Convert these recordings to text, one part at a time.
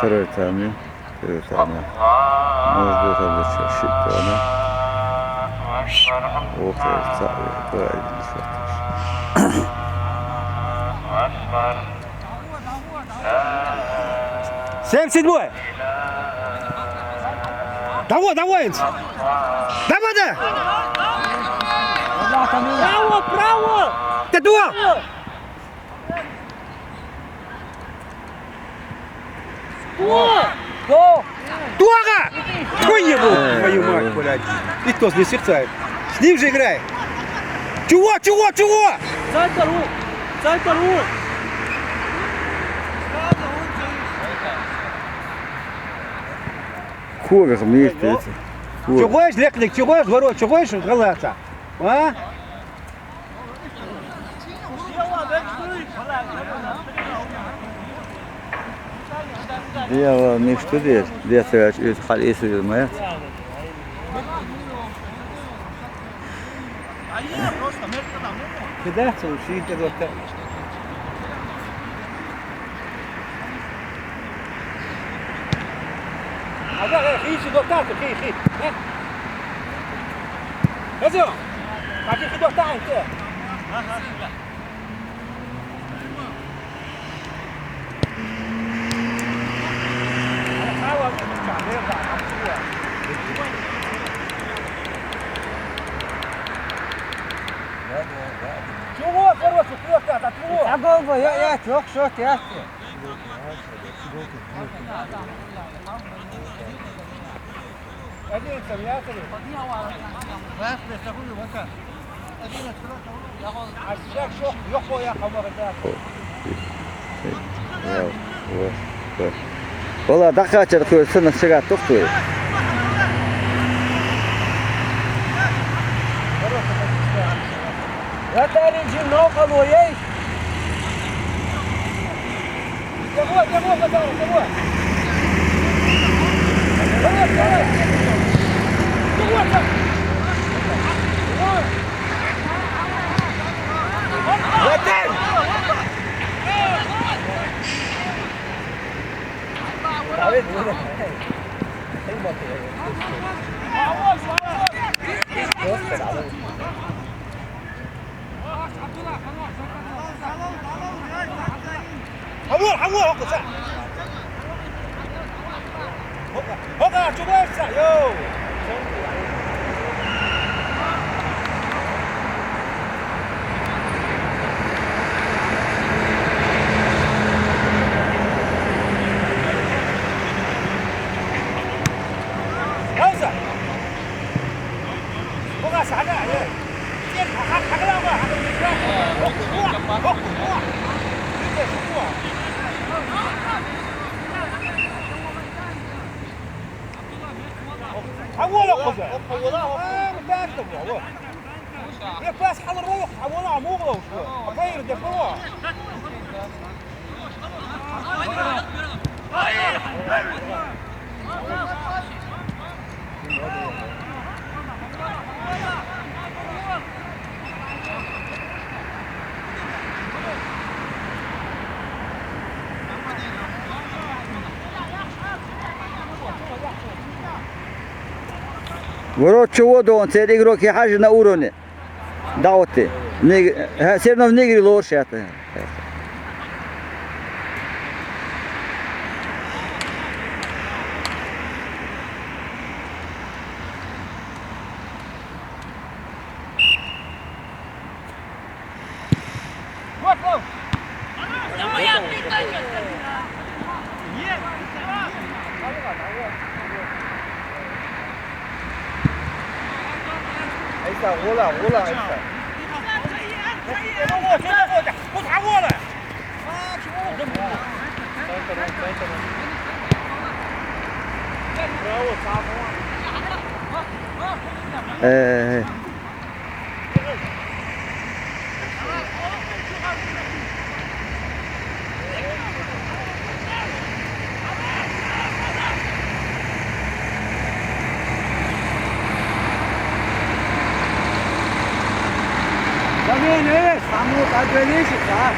ترتامي مظبوطة بالشدة أنا وقت صعب قاعد Сем седьмой. Давай, давай, Инц. Давай, да. Право, право. Ты дуа. Дуага. Какой не был, твою мать, блядь. И кто не сердцает. С ним же играй. Чего? Центр, центр. Курах вместе. Чего ж, Леклик, чего ж, дворо, чего ж, галаца? А? Я не штудируешь, я тебя хотел если моя. Куда слушай, ты вот так. هذا خيش دوتات خيش هذا بعدين خدوا تاعي انت شو فروا شو تاع تروح Agora я трох шот я. ادي سمياتي عشاك شوف يخو يا خبر والله دقات تقول سنة شقات تقطوي Я тали джинно халуей. يبغى بدار يبغى حمول هوكا شوف وين يو هوكا هوكا ساعدنا يا حاجه لا ما حولها خذها حولها متاكد هو يا باس حل الروح حولها مو غلط غير دفعوها ورود شو دون سيد يقولك حاجة نقولوني دعوتي سيرنا بنجري لور شاطر غلا خذ حوله Também né? Vamos tá feliz, tá?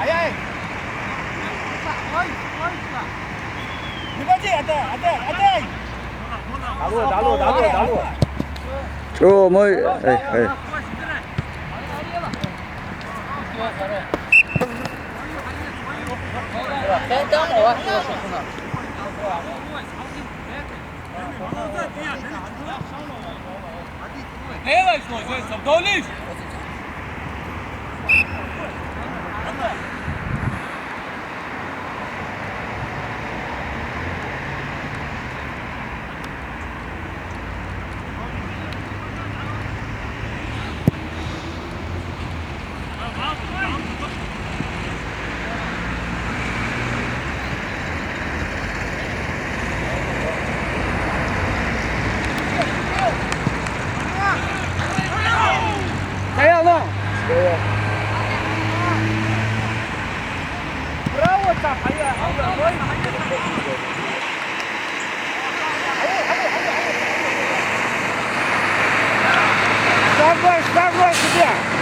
Aí. Дало. О, мой. Ей. Делай, что здесь, обдолишь? Браво, там, Давай сюда!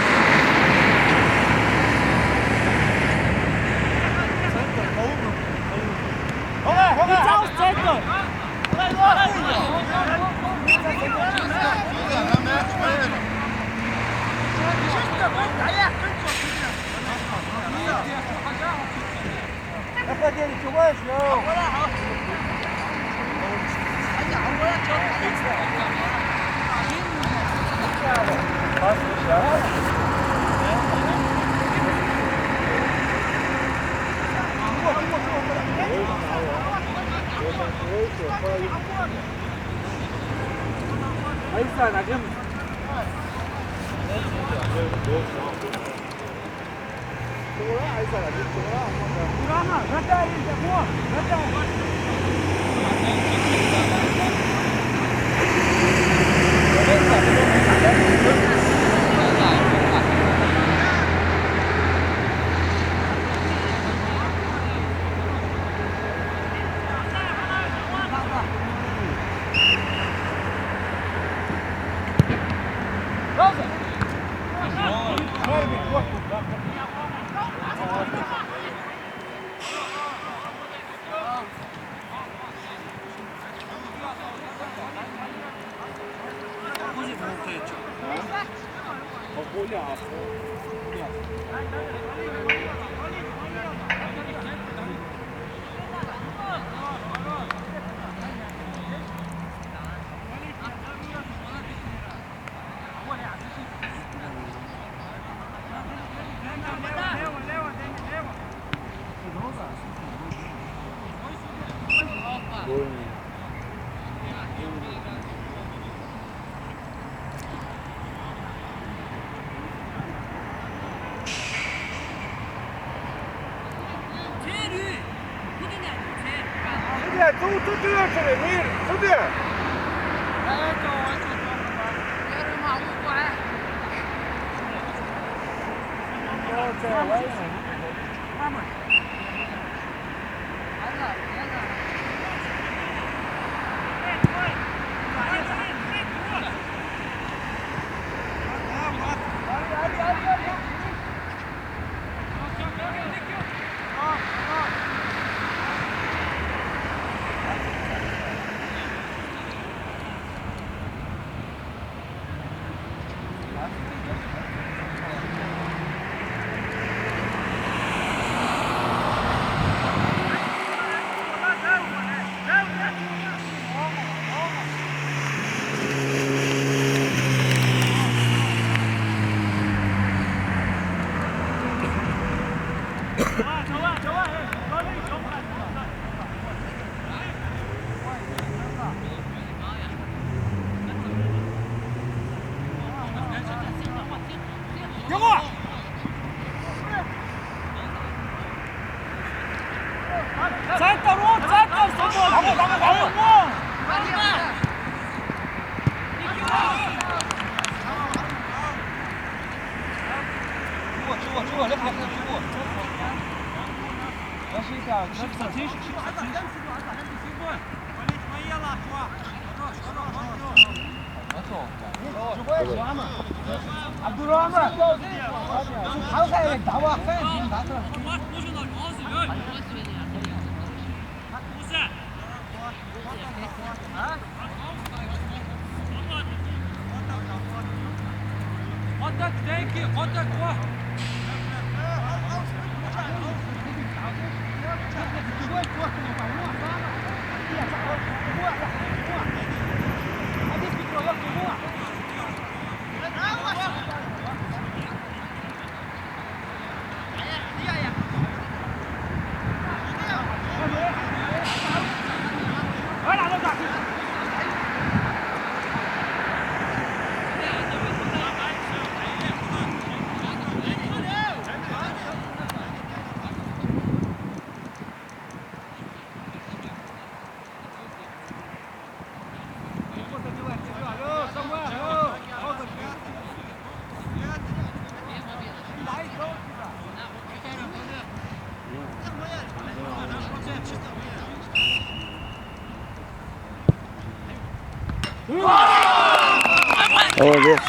Молодець.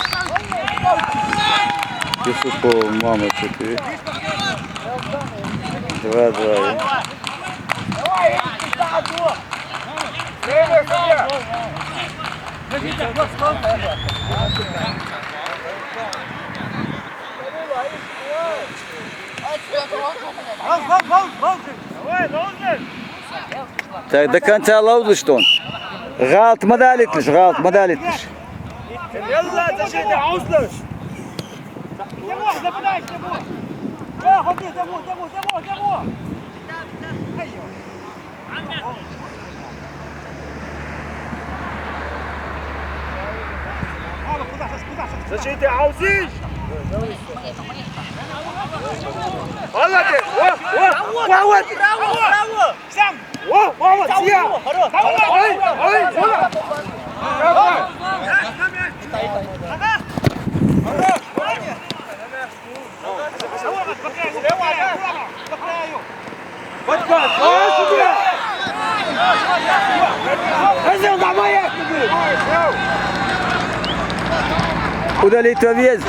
Юсупов, мама 4. 2-2. Так, до конца лаузлыш он. Galt madal etmiş, galt madal etmiş. يلا تشيل عوزلش جابوه زبداش جابوه يا خذيه جابوه جابوه جابوه جابوه ايوه تشيل عاوزيش والله دي واه برافو سام واه سيا Удалить объезд.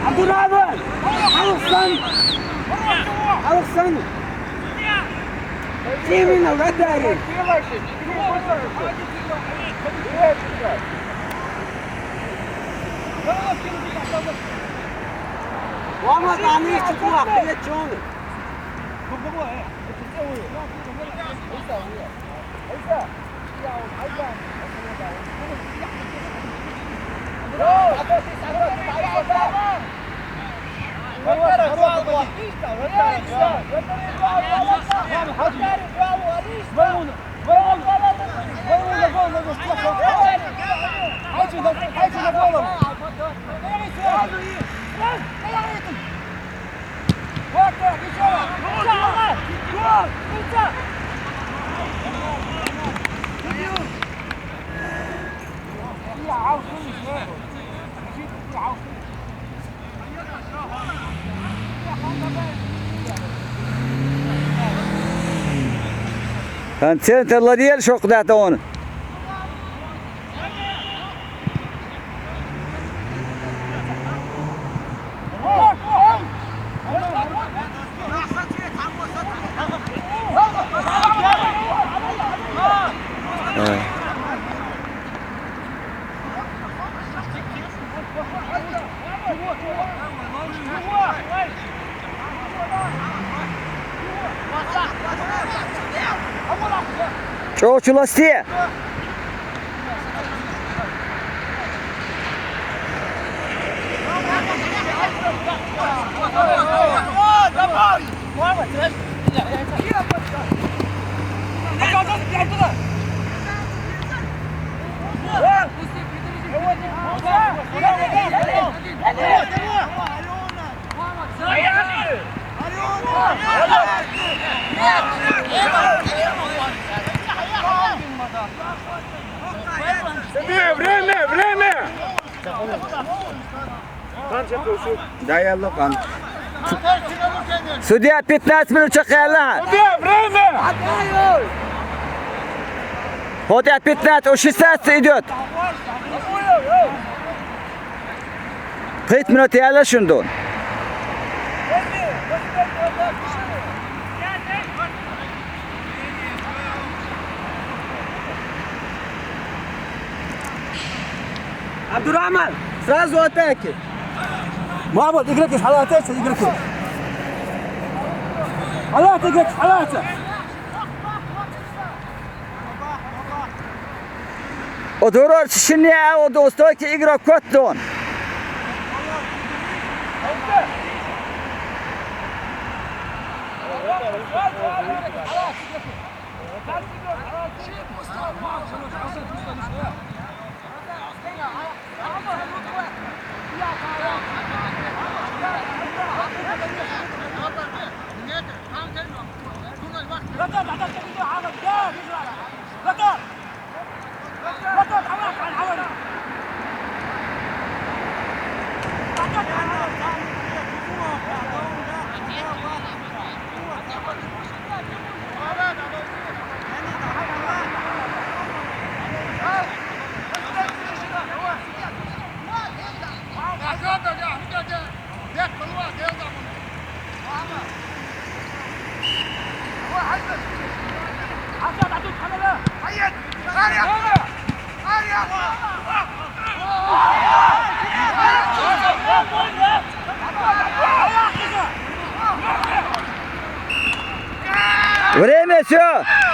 Abdurrahman! Alsan! Kimin الغداري؟ والله طعميش تطلع بيت شلون؟ Sen tella değil şu kadar da onu. Чего чуласти? Время! Да, я лопан. Судья 15 минут чекала. Время! Вот я 15, у 16 идет. 40 minut yerler şundan. Abdurrahman, сразу атаки. محمد играйте, حالاتك играйте. حالاتك играйте, حالاتك. ودورار شنيعة ودوستوك إجرا كوتون Время все!